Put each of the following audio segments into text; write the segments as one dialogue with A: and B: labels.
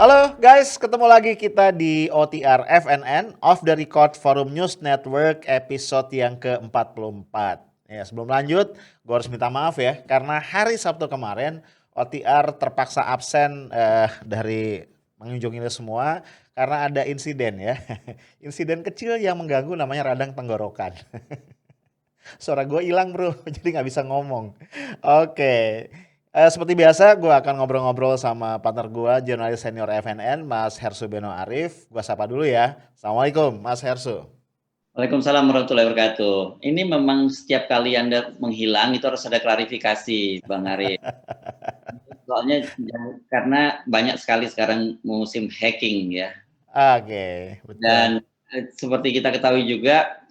A: Halo guys, ketemu lagi kita di OTR FNN, Off the Record Forum News Network episode yang ke-44. Ya, sebelum lanjut, gue harus minta maaf ya, karena hari Sabtu kemarin OTR terpaksa absen dari mengunjungi ini semua karena ada insiden ya. Insiden kecil yang mengganggu namanya radang tenggorokan. Suara gue hilang bro, jadi nggak bisa ngomong. Oke, seperti biasa gue akan ngobrol-ngobrol sama partner gue, jurnalis senior FNN, Mas Hersu Beno Arif. Gue sapa dulu ya. Assalamualaikum, Mas Hersu.
B: Waalaikumsalam warahmatullahi wabarakatuh. Ini memang setiap kali Anda menghilang itu harus ada klarifikasi, Bang Arif. Soalnya karena banyak sekali sekarang musim hacking ya.
A: Oke, betul.
B: Dan seperti kita ketahui juga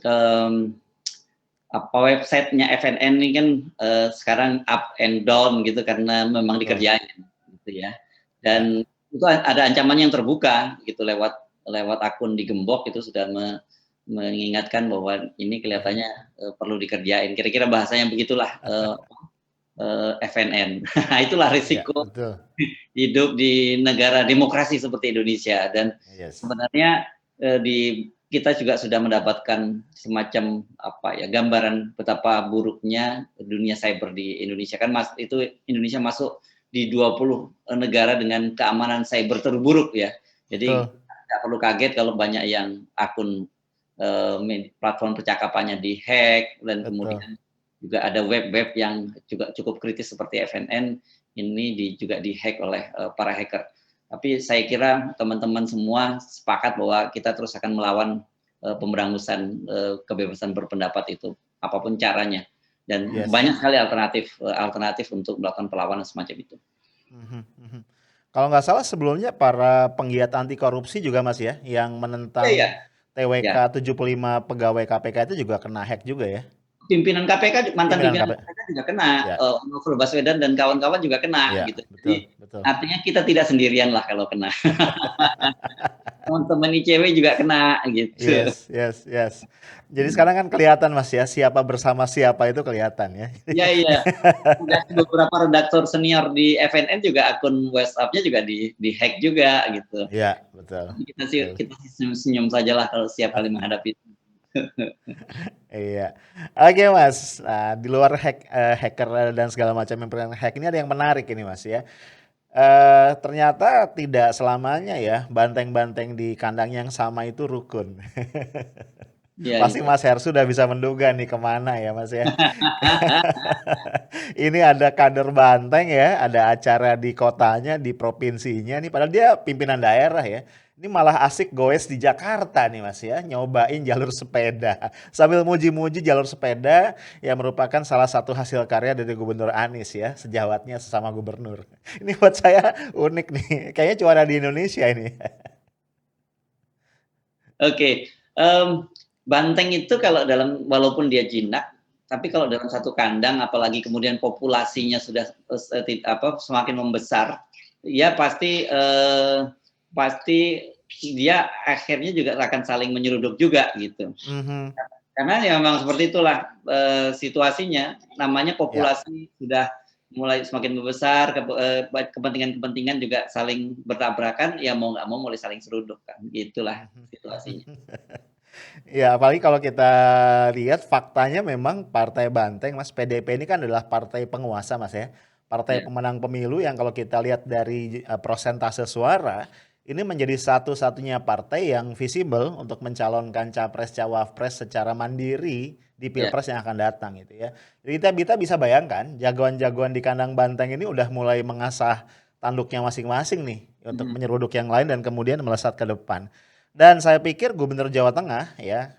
B: websitenya FNN ini kan sekarang up and down gitu karena memang
A: Betul.
B: dikerjain gitu ya.
A: Ya,
B: Dan itu ada ancaman yang terbuka gitu lewat akun digembok itu sudah mengingatkan bahwa ini kelihatannya perlu dikerjain. Kira-kira bahasanya begitulah FNN. Itulah
A: ya,
B: risiko
A: betul.
B: hidup di negara demokrasi seperti Indonesia. Dan
A: Yes.
B: sebenarnya kita juga sudah mendapatkan semacam gambaran betapa buruknya dunia cyber di Indonesia. Kan itu Indonesia masuk di 20 negara dengan keamanan cyber terburuk ya. Jadi
A: Betul.
B: nggak perlu kaget kalau banyak yang akun platform percakapannya dihack, dan
A: Betul.
B: kemudian juga ada web-web yang juga cukup kritis seperti FNN ini juga dihack oleh para hacker. Tapi saya kira teman-teman semua sepakat bahwa kita terus akan melawan pemberangusan kebebasan berpendapat itu, apapun caranya. Dan
A: Yes.
B: banyak sekali alternatif untuk melakukan perlawanan semacam itu.
A: Mhm, mhm. Kalau nggak salah sebelumnya para penggiat anti korupsi juga Mas ya, yang
B: Iya, iya.
A: menentang TWK
B: Ya.
A: 75 pegawai KPK itu juga kena hack juga ya?
B: Mantan
A: Pimpinan
B: pimpinan
A: KPK.
B: KPK juga kena,
A: Ya,
B: Novel Baswedan dan kawan-kawan juga kena
A: ya,
B: gitu.
A: betul,
B: Jadi
A: betul.
B: artinya kita tidak sendirian lah kalau kena. Teman-teman ICW juga kena gitu.
A: Yes, yes, yes. Jadi sekarang kan kelihatan Mas ya, siapa bersama siapa itu kelihatan ya.
B: Iya, iya. Dan beberapa redaktor senior di FNN juga akun WhatsApp-nya juga di-hack juga gitu.
A: Iya, betul,
B: Tapi
A: betul.
B: kita sih senyum-senyum sajalah kalau setiap kali menghadapi itu.
A: Iya. Oke Mas, nah, di luar hacker dan segala macam yang hack ini ada yang menarik ini Mas ya. Ternyata tidak selamanya ya banteng-banteng di kandang yang sama itu rukun.
B: Iya,
A: Pasti
B: iya.
A: Mas Her sudah bisa menduga nih kemana ya Mas ya. Ini ada kader Banteng ya, ada acara di kotanya, di provinsinya nih, padahal dia pimpinan daerah ya. Ini malah asik goes di Jakarta nih Mas ya, nyobain jalur sepeda. Sambil muji-muji jalur sepeda yang merupakan salah satu hasil karya dari Gubernur Anies ya, sejawatnya sesama gubernur. Ini buat saya unik nih, kayaknya cuma ada di Indonesia ini.
B: Oke, banteng itu kalau walaupun dia jinak, tapi kalau dalam satu kandang, apalagi kemudian populasinya sudah semakin membesar, ya pasti dia akhirnya juga akan saling menyeruduk juga gitu.
A: Mhm.
B: Karena ya memang seperti itulah situasinya. Namanya
A: Ya.
B: populasi sudah mulai semakin membesar, kepentingan-kepentingan juga saling bertabrakan, ya mau nggak mau mulai saling seruduk kan, gitulah situasinya.
A: Ya, apalagi kalau kita lihat faktanya memang Partai Banteng, Mas, PDP ini kan adalah partai penguasa, Mas ya. Partai
B: Ya.
A: pemenang pemilu yang kalau kita lihat dari prosentase suara, ini menjadi satu-satunya partai yang visible untuk mencalonkan capres-cawapres secara mandiri di
B: Ya.
A: Pilpres yang akan datang gitu ya. Jadi kita bisa bayangkan jagoan-jagoan di kandang Banteng ini udah mulai mengasah tanduknya masing-masing nih untuk
B: Mhm.
A: menyeruduk yang lain dan kemudian melesat ke depan. Dan saya pikir Gubernur Jawa Tengah ya,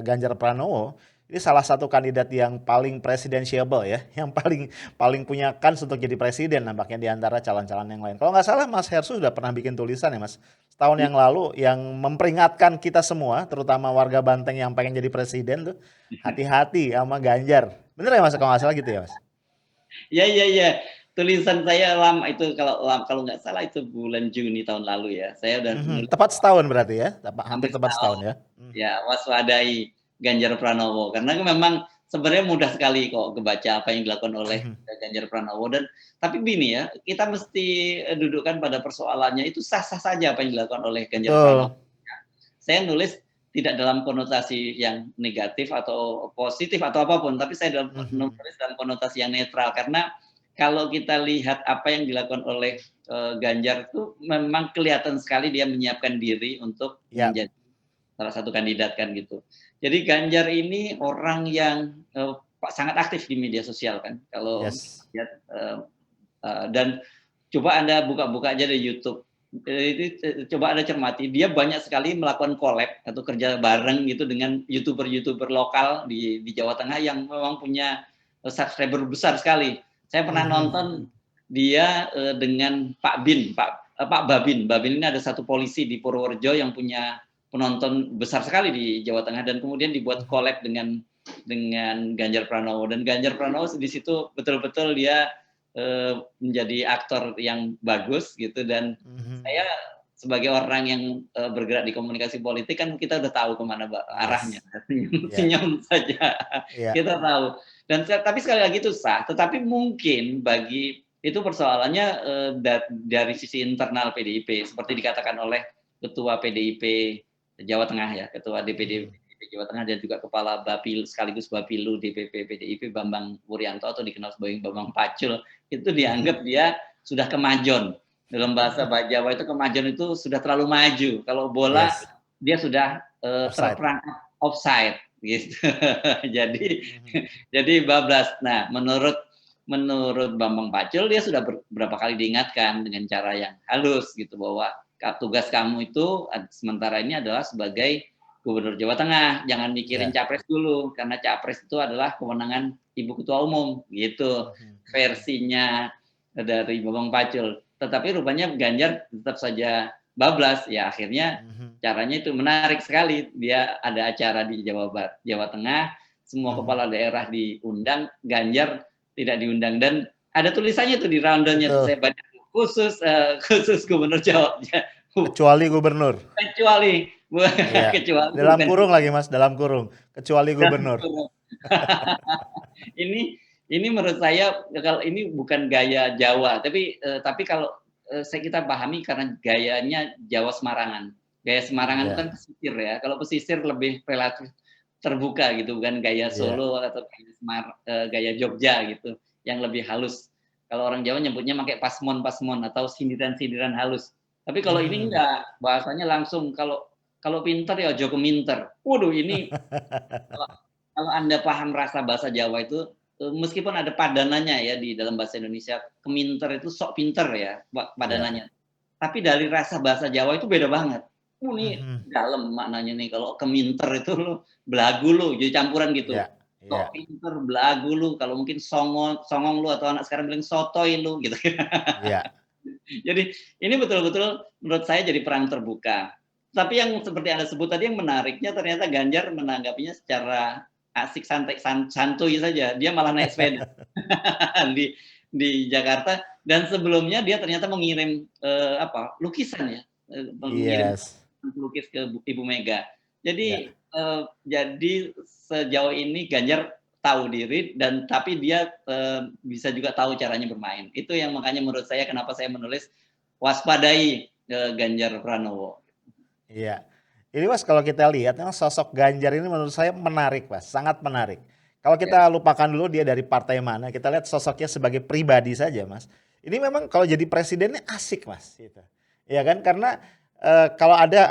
A: Ganjar Pranowo ini salah satu kandidat yang paling presidensiable ya, yang paling paling punya kans untuk jadi presiden nampaknya di antara calon-calon yang lain. Kalau nggak salah Mas Hersu sudah pernah bikin tulisan ya Mas, setahun yang lalu yang memperingatkan kita semua, terutama warga Banteng yang pengen jadi presiden tuh, hati-hati sama Ganjar. Bener ya Mas kalau nggak salah gitu ya Mas?
B: Ya, ya, ya. Tulisan saya lama itu, kalau nggak salah itu bulan Juni tahun lalu ya. Saya udah menulis
A: Tepat setahun berarti ya, hampir
B: hampir
A: tepat setahun
B: setahun.
A: ya.
B: Ya, waspadai Ganjar Pranowo karena memang sebenarnya mudah sekali kok kebaca apa yang dilakukan oleh
A: Mhm.
B: Ganjar Pranowo dan tapi gini ya, kita mesti dudukkan pada persoalannya itu sah-sah saja apa yang dilakukan oleh Ganjar Pranowo.
A: Betul.
B: Saya nulis tidak dalam konotasi yang negatif atau positif atau apapun, tapi saya
A: Mhm.
B: nulis dalam konotasi yang netral karena kalau kita lihat apa yang dilakukan oleh Ganjar itu memang kelihatan sekali dia menyiapkan diri untuk
A: Ya.
B: menjadi salah satu kandidat kan gitu. Jadi Ganjar ini orang yang sangat aktif di media sosial kan. Kalau
A: Yes.
B: lihat dan coba Anda buka-buka aja di YouTube. Coba Anda cermati, dia banyak sekali melakukan collab atau kerja bareng gitu dengan YouTuber-YouTuber lokal di Jawa Tengah yang memang punya subscriber besar sekali. Saya pernah
A: Mhm.
B: nonton dia dengan Pak Bin, Pak Babin. Babin ini ada satu polisi di Purworejo yang punya penonton besar sekali di Jawa Tengah dan kemudian dibuat
A: Mhm.
B: collab dengan Ganjar Pranowo dan Ganjar Pranowo di situ betul-betul dia menjadi aktor yang bagus gitu dan
A: Mhm.
B: saya sebagai orang yang bergerak di komunikasi politik kan kita udah tahu kemana arahnya
A: Yes. Ya.
B: senyum saja
A: Ya.
B: kita tahu dan tapi sekali lagi itu sah tetapi mungkin bagi itu persoalannya dari sisi internal PDIP seperti dikatakan oleh ketua PDIP Jawa Tengah ya ketua DPD
A: Mhm.
B: Jawa Tengah dan juga kepala Bapil sekaligus Bapilu DPP PDIP Bambang Wuryanto atau dikenal sebagai Bambang Pacul itu
A: Mhm.
B: dianggap dia sudah kemajon. Dalam bahasa Jawa itu kemajon itu sudah terlalu maju. Kalau bola
A: Yes.
B: dia sudah
A: Offside.
B: terperangkap offside gitu. jadi
A: Mhm.
B: jadi bablas. Nah, menurut Bambang Pacul dia sudah beberapa kali diingatkan dengan cara yang halus gitu bahwa tugas kamu itu sementara ini adalah sebagai Gubernur Jawa Tengah, jangan mikirin
A: Ya.
B: capres dulu karena capres itu adalah kewenangan Ibu Ketua Umum gitu
A: Mhm. Mhm.
B: versinya dari Bambang Pacul. Tetapi rupanya Ganjar tetap saja bablas ya akhirnya
A: Mhm.
B: caranya itu menarik sekali. Dia ada acara di Jawa Tengah, semua
A: Mhm.
B: kepala daerah diundang, Ganjar tidak diundang dan ada tulisannya tuh di roundonya tuh
A: Betul.
B: saya baca khusus Gubernur Jawa
A: Kecuali gubernur.
B: kecuali
A: Iya.
B: kecuali
A: Dalam
B: bukan
A: kurung lagi Mas, dalam kurung. Kecuali gubernur.
B: ini menurut saya kalau ini bukan gaya Jawa, tapi kalau kita pahami karena gayanya Jawa Semarangan. Gaya Semarangan itu kan
A: Iya.
B: pesisir ya. Kalau pesisir lebih relatif terbuka gitu, bukan gaya
A: Iya.
B: Solo atau gaya Jogja gitu, yang lebih halus. Kalau orang Jawa nyebutnya pakai pasmon-pasmon atau sindiran-sindiran halus. Tapi kalau ini
A: Mhm.
B: enggak, bahasanya langsung kalau kalau pinter ya Joko minter. Waduh ini kalau kalau Anda paham rasa bahasa Jawa itu, meskipun ada padanannya ya di dalam bahasa Indonesia, keminter itu sok pinter ya
A: Iya.
B: padanannya. Tapi dari rasa bahasa Jawa itu beda banget. Ini
A: Mhm.
B: dalam maknanya nih kalau keminter itu lu belagu lu, jadi campuran
A: Iya.
B: gitu.
A: Iya.
B: Sok pinter, belagu lu, kalau mungkin songong lu atau anak sekarang bilang sotoy lu gitu.
A: Iya.
B: Jadi ini betul-betul menurut saya jadi perang terbuka. Tapi yang seperti Anda sebut tadi yang menariknya ternyata Ganjar menanggapinya secara asik santuy saja. Dia malah naik sepeda di Jakarta dan sebelumnya dia ternyata mengirim lukisan ya, mengirim
A: Yes.
B: lukis ke Ibu Mega.
A: Iya.
B: Jadi sejauh ini Ganjar tahu diri dan tapi dia bisa juga tahu caranya bermain. Itu yang makanya menurut saya kenapa saya menulis waspadai Ganjar Pranowo.
A: Iya. Ini Mas kalau kita lihat memang sosok Ganjar ini menurut saya menarik Mas, sangat menarik. Kalau
B: Ya.
A: kita lupakan dulu dia dari partai mana, kita lihat sosoknya sebagai pribadi saja Mas. Ini memang kalau jadi presidennya asik Mas, gitu. Iya kan karena kalau ada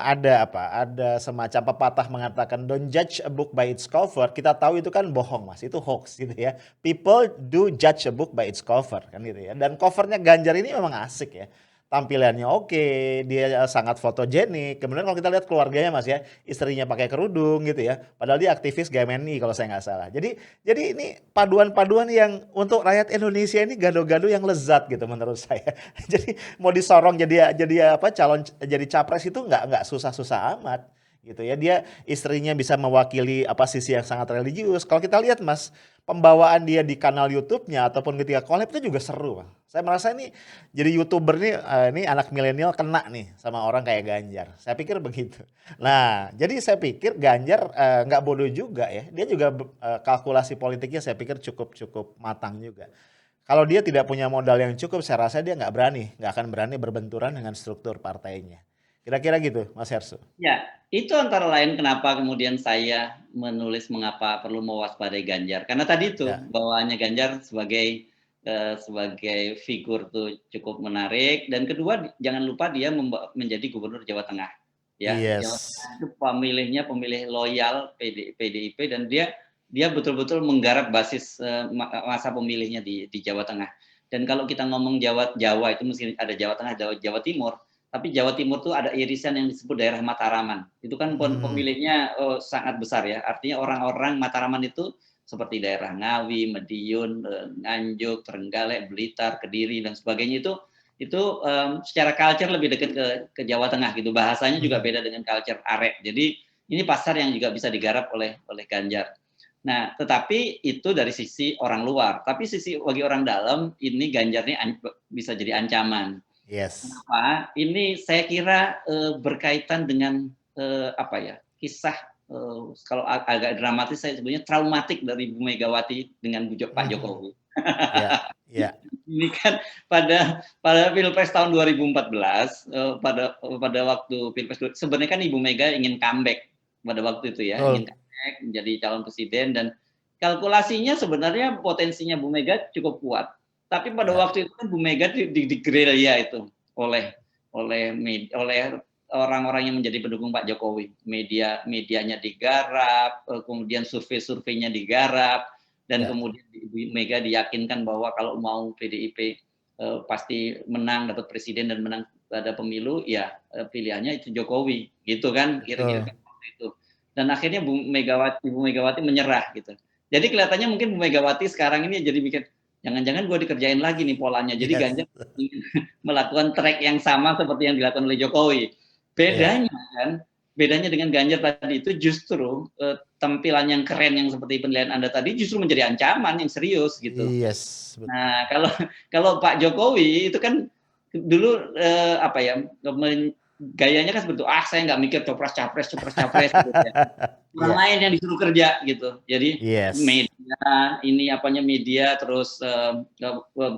A: semacam pepatah mengatakan don't judge a book by its cover, kita tahu itu kan bohong Mas, itu hoax gitu ya. People do judge a book by its cover kan gitu ya. Dan covernya Ganjar ini memang asik ya. Tampilannya oke, dia sangat fotogenik. Kemudian kalau kita lihat keluarganya Mas ya, istrinya pakai kerudung gitu ya. Padahal dia aktivis GMNI kalau saya nggak salah. Jadi ini paduan-paduan yang untuk rakyat Indonesia ini gado-gado yang lezat gitu menurut saya. Jadi mau disorong jadi apa calon jadi capres itu nggak susah-susah amat gitu ya. Dia istrinya bisa mewakili apa sisi yang sangat religius. Kalau kita lihat Mas, pembawaan dia di kanal YouTube-nya ataupun ketika collab itu juga seru, Bang. Saya merasa ini jadi YouTuber nih, ini anak milenial kena nih sama orang kayak Ganjar. Saya pikir begitu. Nah, jadi saya pikir Ganjar nggak bodoh juga ya. Dia juga kalkulasi politiknya saya pikir cukup matang juga. Kalau dia tidak punya modal yang cukup, saya rasa dia nggak akan berani berbenturan dengan struktur partainya. Kira-kira gitu, Mas Hersu.
B: Ya, itu antara lain kenapa kemudian saya menulis mengapa perlu mewaspadai Ganjar. Karena tadi itu
A: Ya,
B: bawaannya Ganjar sebagai figur tuh cukup menarik, dan kedua jangan lupa dia menjadi gubernur Jawa Tengah. Ya, Jawa
A: yes,
B: Tengah itu pemilihnya pemilih loyal PDIP, dan dia betul-betul menggarap basis masa pemilihnya di Jawa Tengah. Dan kalau kita ngomong Jawa itu mesti ada Jawa Tengah, Jawa Timur. Tapi Jawa Timur tuh ada irisan yang disebut daerah Mataraman. Itu kan pemilihnya sangat besar ya. Artinya orang-orang Mataraman itu seperti daerah Ngawi, Madiun, Nganjuk, Trenggalek, Blitar, Kediri dan sebagainya itu secara culture lebih dekat ke Jawa Tengah gitu. Bahasanya juga beda dengan culture Arek. Jadi ini pasar yang juga bisa digarap oleh Ganjar. Nah, tetapi itu dari sisi orang luar. Tapi sisi bagi orang dalam, ini Ganjar ini bisa jadi ancaman.
A: yes.
B: Kenapa? Ini saya kira berkaitan dengan apa ya, kisah kalau agak dramatis saya sebutnya traumatik dari Bu Megawati dengan Pak Jokowi.
A: Ya, ya,
B: Ini kan pada Pilpres tahun 2014, pada waktu Pilpres sebenarnya kan Ibu Mega ingin comeback pada waktu itu ya, ingin
A: betul.
B: comeback menjadi calon presiden, dan kalkulasinya sebenarnya potensinya Bu Mega cukup kuat. Tapi pada
A: Ya,
B: waktu itu kan Bu Mega digerilya itu oleh orang-orang yang menjadi pendukung Pak Jokowi. Medianya digarap, kemudian survei-surveinya digarap, dan
A: ya,
B: kemudian Ibu Mega diyakinkan bahwa kalau mau PDIP pasti menang, dapat presiden dan menang pada pemilu, ya pilihannya itu Jokowi, gitu kan, kira-kira
A: betul.
B: itu. Dan akhirnya Ibu Megawati menyerah gitu. Jadi kelihatannya mungkin Bu Megawati sekarang ini jadi mikir, jangan-jangan gue dikerjain lagi nih polanya. Jadi
A: Yes,
B: Ganjar ingin melakukan track yang sama seperti yang dilakukan oleh Jokowi.
A: ya,
B: Bedanya dengan Ganjar tadi itu justru tampilan yang keren yang seperti penilaian Anda tadi justru menjadi ancaman yang serius gitu.
A: yes, betul.
B: Nah, kalau Pak Jokowi itu kan dulu apa ya, gayanya kan seperti saya nggak mikir copras capres gitu ya. Orang
A: Ya,
B: lain yang disuruh kerja gitu. Jadi
A: yes,
B: media terus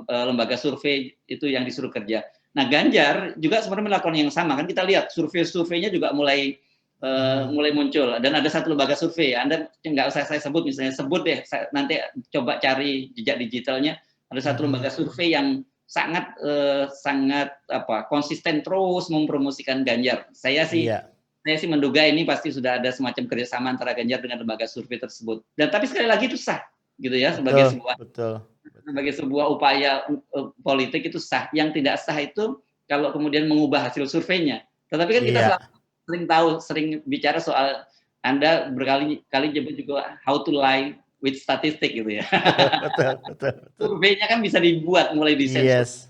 B: lembaga survei itu yang disuruh kerja. Nah, Ganjar juga sebenarnya melakukan yang sama kan, kita lihat surveinya juga mulai muncul, dan ada satu lembaga survei, Anda nggak usah saya sebut, misalnya sebut deh, nanti coba cari jejak digitalnya, ada satu lembaga survei yang sangat konsisten terus mempromosikan Ganjar. Saya sih
A: iya,
B: menduga ini pasti sudah ada semacam kerjasama antara Ganjar dengan lembaga survei tersebut. Dan tapi sekali lagi itu sah, gitu ya, sebagai
A: betul,
B: sebuah
A: betul, betul.
B: upaya politik itu sah. Yang tidak sah itu kalau kemudian mengubah hasil surveinya. Tetapi kan kita
A: Iya,
B: sering bicara soal, Anda berkali-kali nyebut juga how to lie with statistik gitu ya.
A: betul, betul, betul.
B: Surveinya kan bisa dibuat mulai di
A: Yes,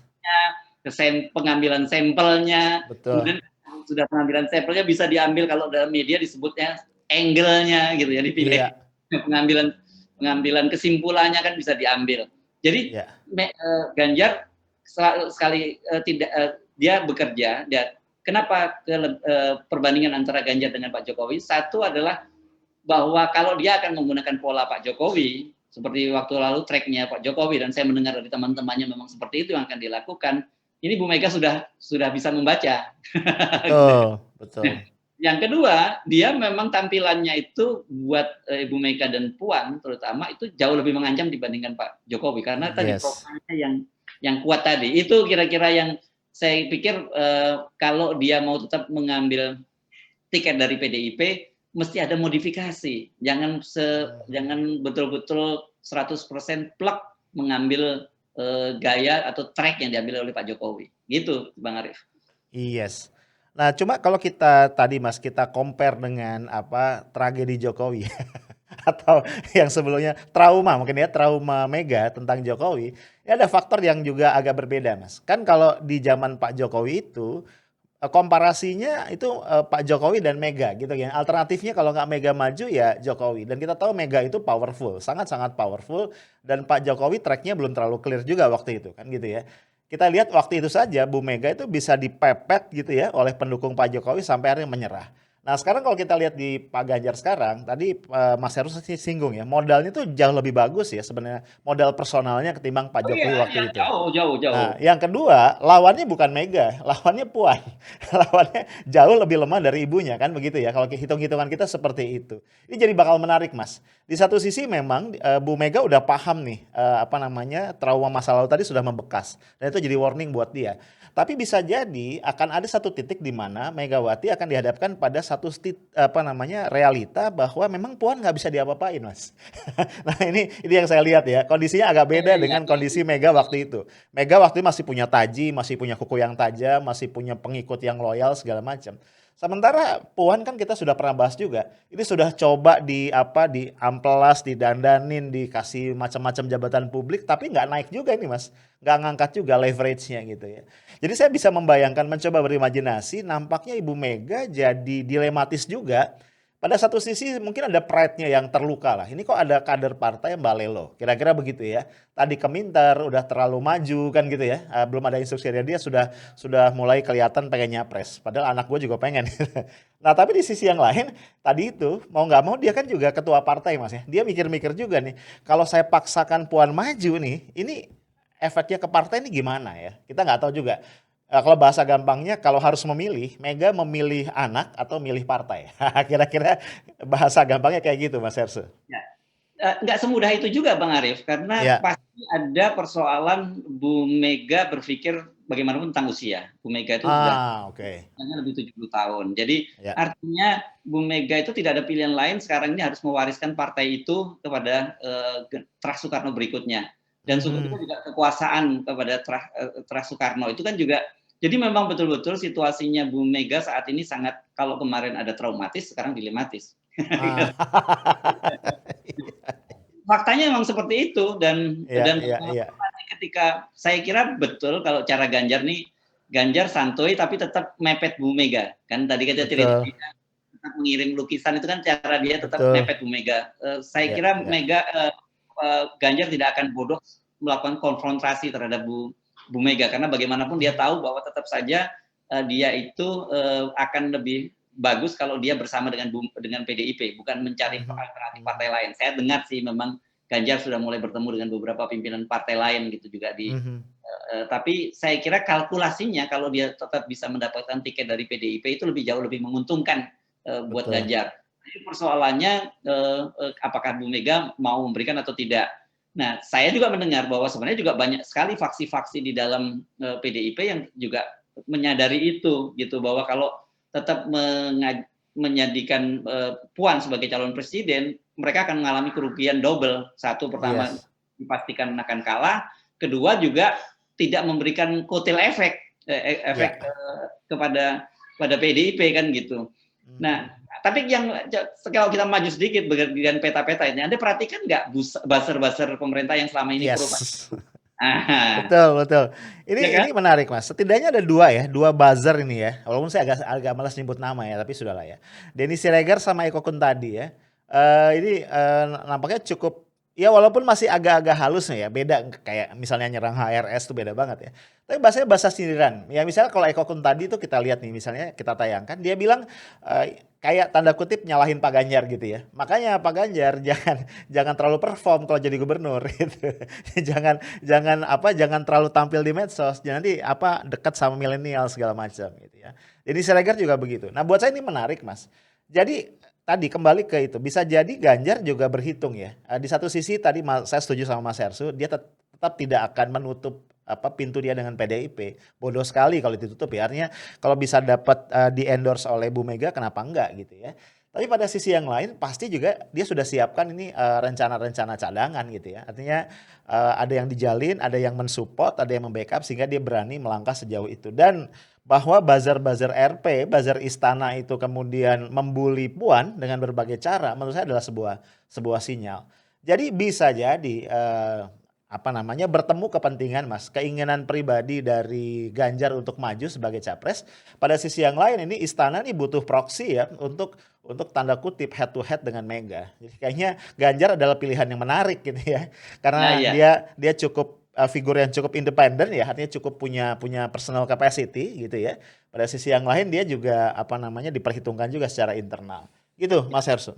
B: sensornya, pengambilan sampelnya,
A: betul.
B: kemudian sudah pengambilan sampelnya bisa diambil, kalau dalam media disebutnya angle-nya gitu ya, dipilih
A: Iya,
B: pengambilan kesimpulannya kan bisa diambil. Jadi
A: iya,
B: Ganjar sekali dia bekerja. Kenapa perbandingan antara Ganjar dengan Pak Jokowi? Satu adalah bahwa kalau dia akan menggunakan pola Pak Jokowi, seperti waktu lalu tracknya Pak Jokowi, dan saya mendengar dari teman-temannya memang seperti itu yang akan dilakukan, ini Bu Mega sudah bisa membaca.
A: betul, betul.
B: Yang kedua, dia memang tampilannya itu buat Ibu Mega dan Puan terutama itu jauh lebih mengancam dibandingkan Pak Jokowi, karena tadi
A: Yes.
B: profilnya yang kuat tadi. Itu kira-kira yang saya pikir kalau dia mau tetap mengambil tiket dari PDIP mesti ada modifikasi. Jangan betul-betul 100% plek mengambil gaya atau track yang diambil oleh Pak Jokowi. Gitu, Bang Arief.
A: Yes. Nah, cuma kalau kita tadi Mas, kita compare dengan apa, tragedi Jokowi atau yang sebelumnya trauma mungkin ya, trauma Mega tentang Jokowi, ya ada faktor yang juga agak berbeda Mas. Kan kalau di zaman Pak Jokowi itu komparasinya itu Pak Jokowi dan Mega gitu ya. Alternatifnya kalau nggak Mega maju ya Jokowi. Dan kita tahu Mega itu powerful, sangat-sangat powerful. Dan Pak Jokowi tracknya belum terlalu clear juga waktu itu kan gitu ya. Kita lihat waktu itu saja Bu Mega itu bisa dipepet gitu ya oleh pendukung Pak Jokowi sampai akhirnya menyerah. Nah sekarang kalau kita lihat di Pak Ganjar sekarang, tadi Mas Heru singgung ya, modalnya tuh jauh lebih bagus ya sebenarnya modal personalnya ketimbang Pak
B: Oh iya,
A: Jokowi
B: iya,
A: waktu itu.
B: jauh, jauh, jauh.
A: Nah, yang kedua, lawannya bukan Mega, lawannya Puan. Lawannya jauh lebih lemah dari ibunya kan begitu ya. Kalau hitung-hitungan kita seperti itu. Ini jadi bakal menarik, Mas. Di satu sisi memang Bu Mega udah paham nih apa namanya trauma masa lalu tadi sudah membekas dan itu jadi warning buat dia. Tapi bisa jadi akan ada satu titik di mana Megawati akan dihadapkan pada satu apa namanya realita bahwa memang Puan nggak bisa diapa-apain, Mas. Nah ini yang saya lihat ya. Kondisinya agak
B: Iya,
A: beda
B: iya,
A: dengan kondisi Mega waktu itu. Mega waktu itu masih punya taji, masih punya kuku yang tajam, masih punya pengikut yang loyal segala macam. Sementara Puan kan kita sudah pernah bahas juga. Ini sudah coba di apa di amplas, didandanin, dikasih macam-macam jabatan publik tapi nggak naik juga ini Mas. Nggak ngangkat juga leverage-nya gitu ya. Jadi saya bisa membayangkan mencoba berimajinasi nampaknya Ibu Mega jadi dilematis juga. Pada satu sisi mungkin ada pride-nya yang terluka lah. Ini kok ada kader partai yang balelo. Kira-kira begitu ya. Tadi keminter udah terlalu maju kan gitu ya. Belum ada instruksi dari dia sudah mulai kelihatan pengen nyapres. Padahal anak gue juga pengen. Nah tapi di sisi yang lain tadi itu mau nggak mau dia kan juga ketua partai Mas ya. Dia mikir-mikir juga nih. Kalau saya paksakan Puan maju nih, ini efeknya ke partai ini gimana ya? Kita nggak tahu juga. Kalau bahasa gampangnya kalau harus memilih, Mega memilih anak atau milih partai. Kira-kira bahasa gampangnya kayak gitu Mas Herse.
B: Ya. Nggak semudah itu juga Bang Arief, karena
A: Ya.
B: pasti ada persoalan Bu Mega berpikir bagaimanapun tentang usia. Bu Mega itu sudah
A: Oke.
B: lebih 70 tahun. Jadi
A: Ya.
B: artinya Bu Mega itu tidak ada pilihan lain sekarang ini harus mewariskan partai itu kepada Terah Soekarno berikutnya. Dan itu juga kekuasaan kepada Terah Soekarno itu kan juga. Jadi memang betul-betul situasinya Bu Mega saat ini sangat, kalau kemarin ada traumatis, sekarang dilematis. Faktanya memang seperti itu dan
A: Iya.
B: ketika saya kira betul kalau cara Ganjar nih, Ganjar santuy tapi tetap mepet Bu Mega. Kan tadi kita cerita
A: Betul.
B: tetap mengirim lukisan itu kan cara dia tetap
A: Betul.
B: mepet Bu Mega. Saya
A: Iya,
B: kira
A: iya.
B: Mega Ganjar tidak akan bodoh melakukan konfrontasi terhadap Bu Mega karena bagaimanapun dia tahu bahwa tetap saja dia itu akan lebih bagus kalau dia bersama dengan PDIP, bukan mencari alternatif partai lain. Saya dengar sih memang Ganjar sudah mulai bertemu dengan beberapa pimpinan partai lain gitu juga tapi saya kira kalkulasinya kalau dia tetap bisa mendapatkan tiket dari PDIP itu jauh lebih menguntungkan buat
A: Betul.
B: Ganjar. Jadi persoalannya apakah Bu Mega mau memberikan atau tidak. Nah, saya juga mendengar bahwa sebenarnya juga banyak sekali faksi-faksi di dalam PDIP yang juga menyadari itu gitu bahwa kalau tetap menjadikan Puan sebagai calon presiden, mereka akan mengalami kerugian double. Satu, pertama dipastikan akan kalah, kedua juga tidak memberikan kotel efek kepada PDIP kan gitu. Nah, tapi kalau kita maju sedikit dengan peta-peta ini, Anda perhatikan nggak buzzer-buzzer pemerintah yang selama ini pro?
A: Betul.
B: Ya kan?
A: Ini menarik Mas. Setidaknya ada dua buzzer ini ya. Walaupun saya agak malas nyebut nama ya, tapi sudahlah ya. Denny Siregar sama Eko Kuntadi ya. Ini nampaknya cukup ya walaupun masih agak-agak halus nih ya. Beda kayak misalnya nyerang HRS tuh beda banget ya. Tapi bahasanya bahasa sindiran. Ya misalnya kalau Eko Kuntadi tuh kita lihat nih misalnya kita tayangkan dia bilang kayak tanda kutip nyalahin Pak Ganjar gitu ya. Makanya Pak Ganjar jangan terlalu perform kalau jadi gubernur gitu. jangan terlalu tampil di medsos. Nanti dekat sama milenial segala macam gitu ya. Jadi Siregar juga begitu. Nah, buat saya ini menarik, Mas. Jadi tadi kembali ke itu, bisa jadi Ganjar juga berhitung ya. Di satu sisi tadi saya setuju sama Mas Hersu, dia tetap tidak akan menutup pintu dia dengan PDIP. Bodoh sekali kalau ditutup ya. Artinya kalau bisa dapat di endorse oleh Bu Mega kenapa enggak gitu ya. Tapi pada sisi yang lain pasti juga dia sudah siapkan ini rencana-rencana cadangan gitu ya. Artinya ada yang dijalin, ada yang mensupport, ada yang membackup sehingga dia berani melangkah sejauh itu. Dan bahwa buzzer-buzzer RP, buzzer istana itu kemudian membuli Puan dengan berbagai cara menurut saya adalah sebuah sinyal. Jadi bisa jadi bertemu kepentingan Mas, keinginan pribadi dari Ganjar untuk maju sebagai capres. Pada sisi yang lain ini istana nih butuh proksi ya untuk tanda kutip head to head dengan Mega. Jadi kayaknya Ganjar adalah pilihan yang menarik gitu ya.
B: Nah,
A: Karena
B: iya.
A: dia cukup figur yang cukup independen ya, artinya cukup punya punya personal capacity gitu ya. Pada sisi yang lain dia juga diperhitungkan juga secara internal. Gitu Mas Hersun.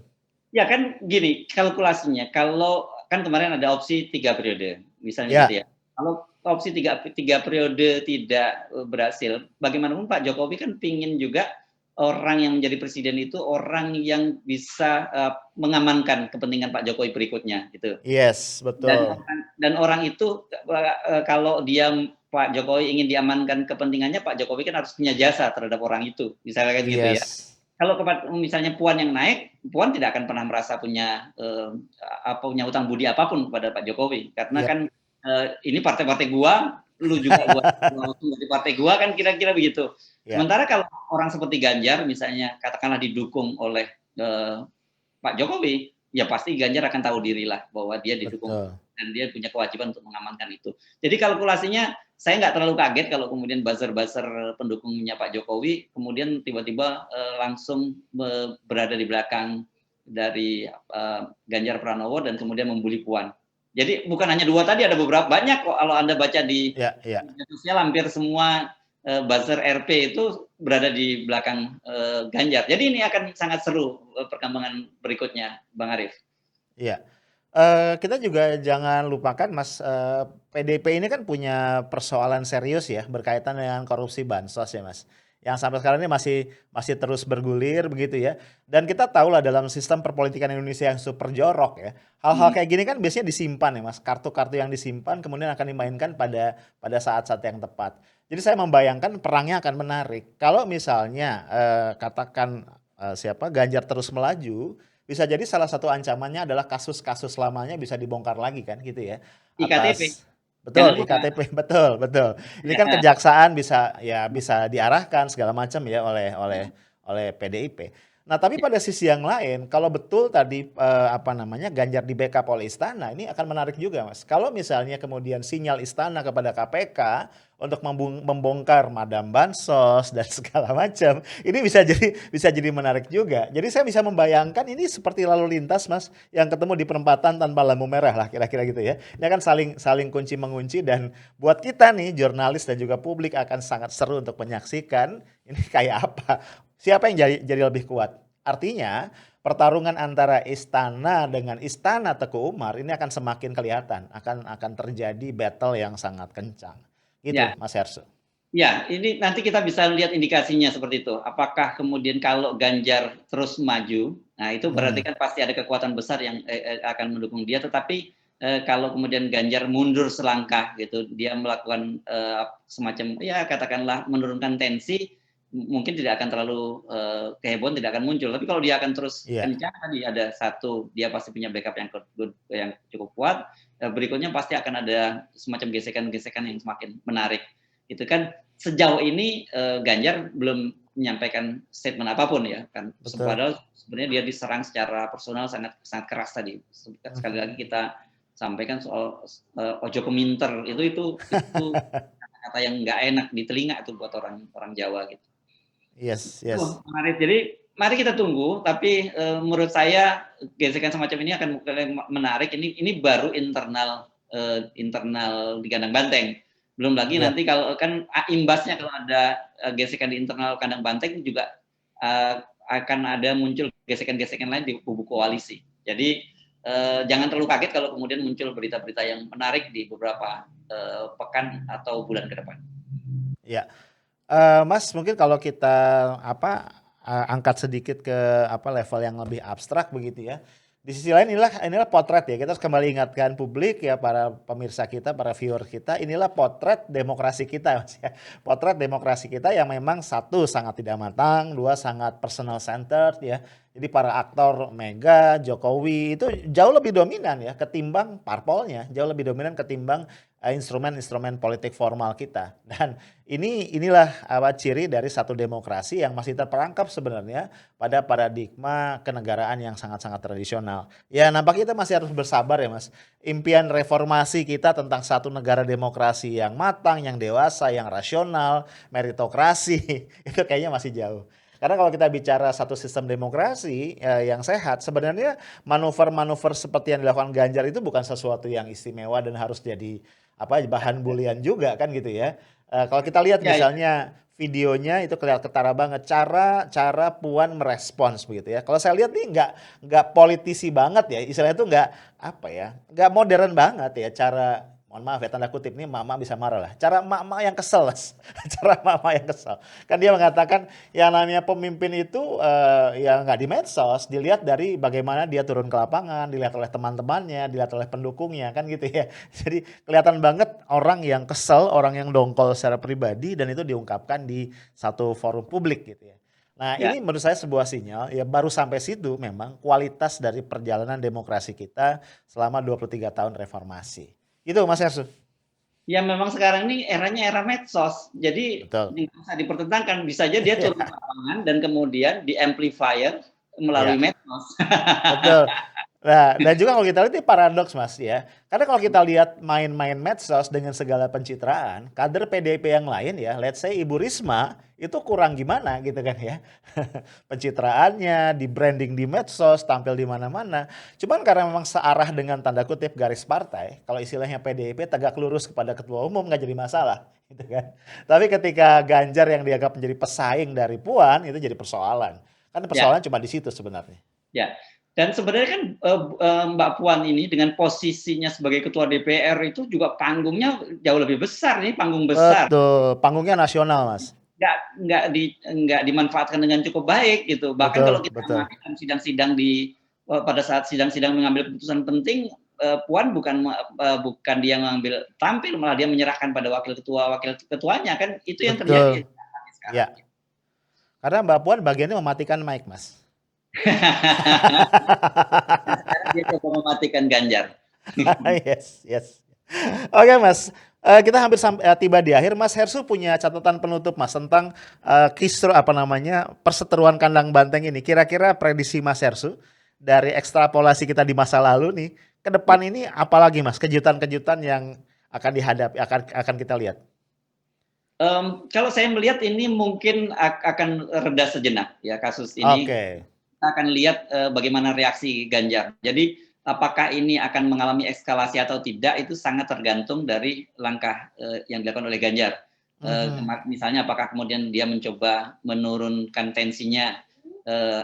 B: Ya kan gini, kalkulasinya, kalau kan kemarin ada opsi 3 periode, misalnya gitu
A: Ya,
B: ya. Kalau opsi tiga periode tidak berhasil, bagaimanapun Pak Jokowi kan pingin juga orang yang menjadi presiden itu orang yang bisa mengamankan kepentingan Pak Jokowi berikutnya gitu.
A: yes,
B: Dan
A: betul.
B: dan orang itu kalau dia Pak Jokowi ingin diamankan kepentingannya, Pak Jokowi kan harus punya jasa terhadap orang itu, misalnya kan gitu ya.
A: Yes.
B: Kalau misalnya Puan yang naik, Puan tidak akan pernah merasa punya utang budi apapun kepada Pak Jokowi, karena
A: Ya.
B: kan ini partai-partai gua, lu juga gua dari partai gua kan kira-kira begitu.
A: Ya,
B: Sementara kalau orang seperti Ganjar misalnya katakanlah didukung oleh Pak Jokowi, ya pasti Ganjar akan tahu dirilah bahwa dia didukung
A: betul.
B: dan dia punya kewajiban untuk mengamankan itu. Jadi kalkulasinya saya nggak terlalu kaget kalau kemudian buzzer-buzzer pendukungnya Pak Jokowi kemudian tiba-tiba langsung berada di belakang dari Ganjar Pranowo dan kemudian membuli Puan. Jadi bukan hanya dua tadi, ada beberapa banyak kok kalau Anda baca di
A: Ya, ya.
B: media sosial hampir semua buzzer RP itu berada di belakang Ganjar. Jadi ini akan sangat seru perkembangan berikutnya, Bang Arief.
A: Iya. Kita juga jangan lupakan Mas, PDIP ini kan punya persoalan serius ya berkaitan dengan korupsi bansos ya Mas. Yang sampai sekarang ini masih masih terus bergulir begitu ya. Dan kita tahu lah dalam sistem perpolitikan Indonesia yang super jorok ya. Hal-hal
B: Hmm.
A: kayak gini kan biasanya disimpan ya Mas. Kartu-kartu yang disimpan kemudian akan dimainkan pada pada saat-saat yang tepat. Jadi saya membayangkan perangnya akan menarik. Kalau misalnya katakan Ganjar terus melaju, bisa jadi salah satu ancamannya adalah kasus-kasus lamanya bisa dibongkar lagi kan gitu ya.
B: IKTP,
A: Atas
B: jangan
A: betul
B: lupa.
A: iktp, betul betul. Ini kan
B: Ya,
A: kejaksaan bisa diarahkan segala macam ya oleh PDIP. Nah, tapi pada sisi yang lain kalau betul tadi Ganjar di backup oleh istana, ini akan menarik juga Mas. Kalau misalnya kemudian sinyal istana kepada KPK untuk membongkar madam bansos dan segala macam, ini bisa jadi menarik juga. Jadi saya bisa membayangkan ini seperti lalu lintas Mas yang ketemu di perempatan tanpa lampu merah lah kira-kira gitu ya. Ini akan saling saling kunci mengunci dan buat kita nih jurnalis dan juga publik akan sangat seru untuk menyaksikan ini kayak apa. Siapa yang jadi lebih kuat? Artinya pertarungan antara istana dengan istana Teguh Umar ini akan semakin kelihatan, akan terjadi battle yang sangat kencang. Gitu,
B: ya,
A: Mas Hersu.
B: ya. Ini nanti kita bisa lihat indikasinya seperti itu. Apakah kemudian kalau Ganjar terus maju, nah itu berarti
A: Hmm,
B: kan pasti ada kekuatan besar yang akan mendukung dia. Tetapi kalau kemudian Ganjar mundur selangkah gitu, dia melakukan semacam ya katakanlah menurunkan tensi, mungkin tidak akan terlalu kehebohan, tidak akan muncul. Tapi kalau dia akan terus
A: iya,
B: kencang tadi ada satu, dia pasti punya backup yang cukup kuat. Berikutnya pasti akan ada semacam gesekan-gesekan yang semakin menarik. Itu kan sejauh ini Ganjar belum menyampaikan statement apapun ya kan.
A: betul.
B: Padahal sebenarnya dia diserang secara personal sangat sangat keras tadi. Sekali lagi
A: Mhm.
B: kita sampaikan soal ojo keminter itu kata yang nggak enak di telinga itu buat orang orang Jawa gitu.
A: Yes,
B: Oh,
A: yes.
B: menarik. Jadi mari kita tunggu. Tapi menurut saya gesekan semacam ini akan menarik. Ini baru internal di kandang banteng. Belum lagi
A: Iya,
B: nanti kalau kan imbasnya kalau ada gesekan di internal kandang banteng juga akan ada muncul gesekan-gesekan lain di kubu koalisi. Jadi jangan terlalu kaget kalau kemudian muncul berita-berita yang menarik di beberapa pekan atau bulan ke depan.
A: iya. Mas, mungkin kalau kita angkat sedikit ke level yang lebih abstrak begitu ya. Di sisi lain inilah potret ya. Kita harus kembali ingatkan publik ya para pemirsa kita, para viewer kita, inilah potret demokrasi kita Mas ya. Potret demokrasi kita yang memang satu sangat tidak matang, dua sangat personal centered ya. Jadi para aktor Mega, Jokowi itu jauh lebih dominan ya ketimbang parpolnya, jauh lebih dominan ketimbang instrumen-instrumen politik formal kita. Dan inilah ciri dari satu demokrasi yang masih terperangkap sebenarnya pada paradigma kenegaraan yang sangat-sangat tradisional. Ya nampaknya kita masih harus bersabar ya Mas. Impian reformasi kita tentang satu negara demokrasi yang matang, yang dewasa, yang rasional, meritokrasi itu kayaknya masih jauh. Karena kalau kita bicara satu sistem demokrasi yang sehat, sebenarnya manuver-manuver seperti yang dilakukan Ganjar itu bukan sesuatu yang istimewa dan harus jadi bahan bulian juga kan gitu ya. Kalau kita lihat
B: Ya, ya.
A: misalnya videonya itu kelihatan ketara banget cara Puan merespons begitu ya. Kalau saya lihat nih nggak politisi banget ya, istilahnya itu nggak modern banget ya cara, mohon maaf ya tanda kutip nih mama bisa marah lah. Cara mama yang kesel Mas. Cara mama yang kesel. Kan dia mengatakan yang namanya pemimpin itu ya nggak di medsos, dilihat dari bagaimana dia turun ke lapangan, dilihat oleh teman-temannya, dilihat oleh pendukungnya kan gitu ya. Jadi kelihatan banget orang yang kesel, orang yang dongkol secara pribadi dan itu diungkapkan di satu forum publik gitu ya. Nah
B: Ya.
A: ini menurut saya sebuah sinyal ya baru sampai situ memang kualitas dari perjalanan demokrasi kita selama 23 tahun reformasi. Itu Mas Hersu.
B: Ya memang sekarang ini eranya era medsos, jadi
A: Betul.
B: nggak usah dipertentangkan, bisa aja dia turun ke lapangan dan kemudian di-amplifier melalui
A: Ya,
B: medsos.
A: betul. Nah, dan juga kalau kita lihat ini paradoks Mas ya. Karena kalau kita lihat main-main medsos dengan segala pencitraan, kader PDIP yang lain ya, let's say Ibu Risma itu kurang gimana gitu kan ya. Pencitraannya, di branding di medsos, tampil di mana-mana. Cuman karena memang searah dengan tanda kutip garis partai, kalau istilahnya PDIP tegak lurus kepada ketua umum nggak jadi masalah gitu kan. Tapi ketika Ganjar yang dianggap menjadi pesaing dari Puan itu jadi persoalan. Kan
B: Ya,
A: persoalan cuma di situ sebenarnya.
B: ya. Dan sebenarnya kan Mbak Puan ini dengan posisinya sebagai ketua DPR itu juga panggungnya jauh lebih besar nih, panggung besar.
A: Betul, panggungnya nasional Mas.
B: Nggak dimanfaatkan dengan cukup baik gitu. Bahkan kalau
A: Betul,
B: kita
A: betul.
B: mengajukan sidang-sidang pada saat sidang-sidang mengambil keputusan penting, Puan bukan dia mengambil tampil, malah dia menyerahkan pada wakil ketuanya kan itu yang terjadi
A: Betul.
B: sekarang.
A: Ya. Karena Mbak Puan bagiannya mematikan mic, Mas.
B: Sekarang dia coba mematikan Ganjar.
A: Yes, yes. Oke, Mas. Kita hampir tiba di akhir. Mas Hersu punya catatan penutup, Mas, tentang kisru perseteruan kandang banteng ini. Kira-kira prediksi Mas Hersu dari ekstrapolasi kita di masa lalu nih, ke depan ini apalagi, Mas, kejutan-kejutan yang akan dihadapi, akan kita lihat.
B: Kalau saya melihat ini mungkin akan reda sejenak ya kasus ini.
A: Oke.
B: Kita akan lihat bagaimana reaksi Ganjar. Jadi apakah ini akan mengalami eskalasi atau tidak itu sangat tergantung dari langkah yang dilakukan oleh Ganjar.
A: Mhm.
B: Misalnya apakah kemudian dia mencoba menurunkan tensinya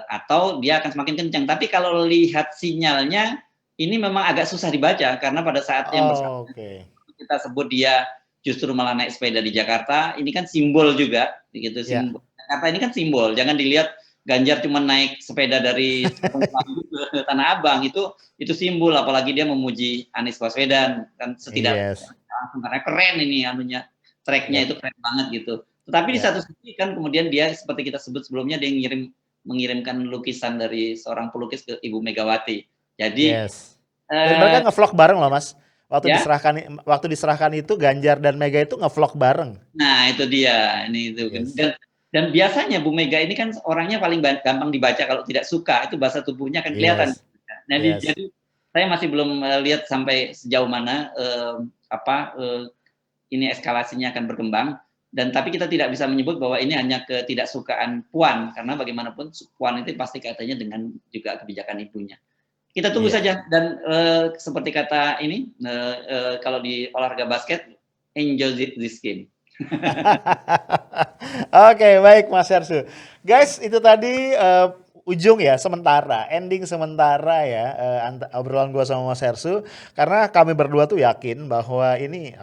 B: atau dia akan semakin kencang. Tapi kalau lihat sinyalnya ini memang agak susah dibaca karena pada saat yang bersangkutan
A: Oke.
B: kita sebut dia justru malah naik sepeda di Jakarta, ini kan simbol juga, begitu
A: Ya.
B: simbol. Jakarta ini kan simbol, jangan dilihat Ganjar cuma naik sepeda dari ke Tanah Abang itu simbol, apalagi dia memuji Anies Baswedan kan setidaknya
A: Yes.
B: langsung karena keren ini anunya, tracknya
A: Ya.
B: itu keren banget gitu. Tetapi di
A: Ya.
B: satu sisi kan kemudian dia seperti kita sebut sebelumnya dia mengirimkan lukisan dari seorang pelukis ke Ibu Megawati. Jadi
A: Yes. Dan mereka ngevlog bareng loh Mas.
B: ya.
A: Waktu diserahkan itu Ganjar dan Mega itu ngevlog bareng.
B: Nah, itu dia, ini itu kan.
A: Yes.
B: Dan biasanya Bu Mega ini kan orangnya paling gampang dibaca kalau tidak suka, itu bahasa tubuhnya kan kelihatan.
A: Yes.
B: Nah,
A: Yes.
B: jadi saya masih belum lihat sampai sejauh mana ini eskalasinya akan berkembang. Dan tapi kita tidak bisa menyebut bahwa ini hanya ketidaksukaan Puan karena bagaimanapun Puan itu pasti kaitannya dengan juga kebijakan ibunya. Kita tunggu
A: Iya.
B: saja dan seperti kata ini kalau di olahraga basket enjoy this game.
A: Oke, baik Mas Hersu. Guys, itu tadi ujung ya sementara, ending sementara ya obrolan gua sama Mas Hersu karena kami berdua tuh yakin bahwa ini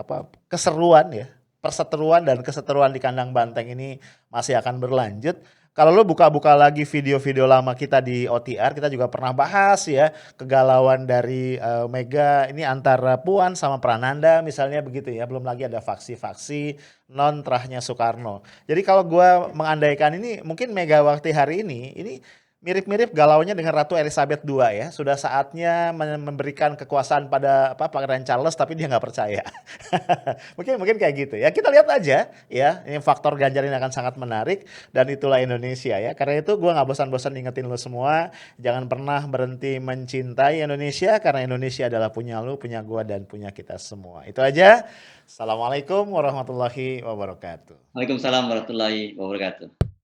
A: keseruan ya, perseteruan dan keseteruan di kandang banteng ini masih akan berlanjut. Kalau lo buka-buka lagi video-video lama kita di OTR, kita juga pernah bahas ya kegalauan dari Mega ini antara Puan sama Prananda misalnya begitu ya. Belum lagi ada faksi-faksi non terahnya Soekarno. Jadi kalau gue mengandaikan ini mungkin Megawati hari ini mirip-mirip galaunya dengan Ratu Elizabeth II ya. Sudah saatnya memberikan kekuasaan pada Pangeran Charles tapi dia nggak percaya. Mungkin mungkin kayak gitu ya. Kita lihat aja ya. Ini faktor Ganjar ini akan sangat menarik dan itulah Indonesia ya. Karena itu gue nggak bosan-bosan ingetin lo semua, jangan pernah berhenti mencintai Indonesia karena Indonesia adalah punya lo, punya gue dan punya kita semua. Itu aja. Assalamualaikum warahmatullahi wabarakatuh.
B: Waalaikumsalam warahmatullahi wabarakatuh.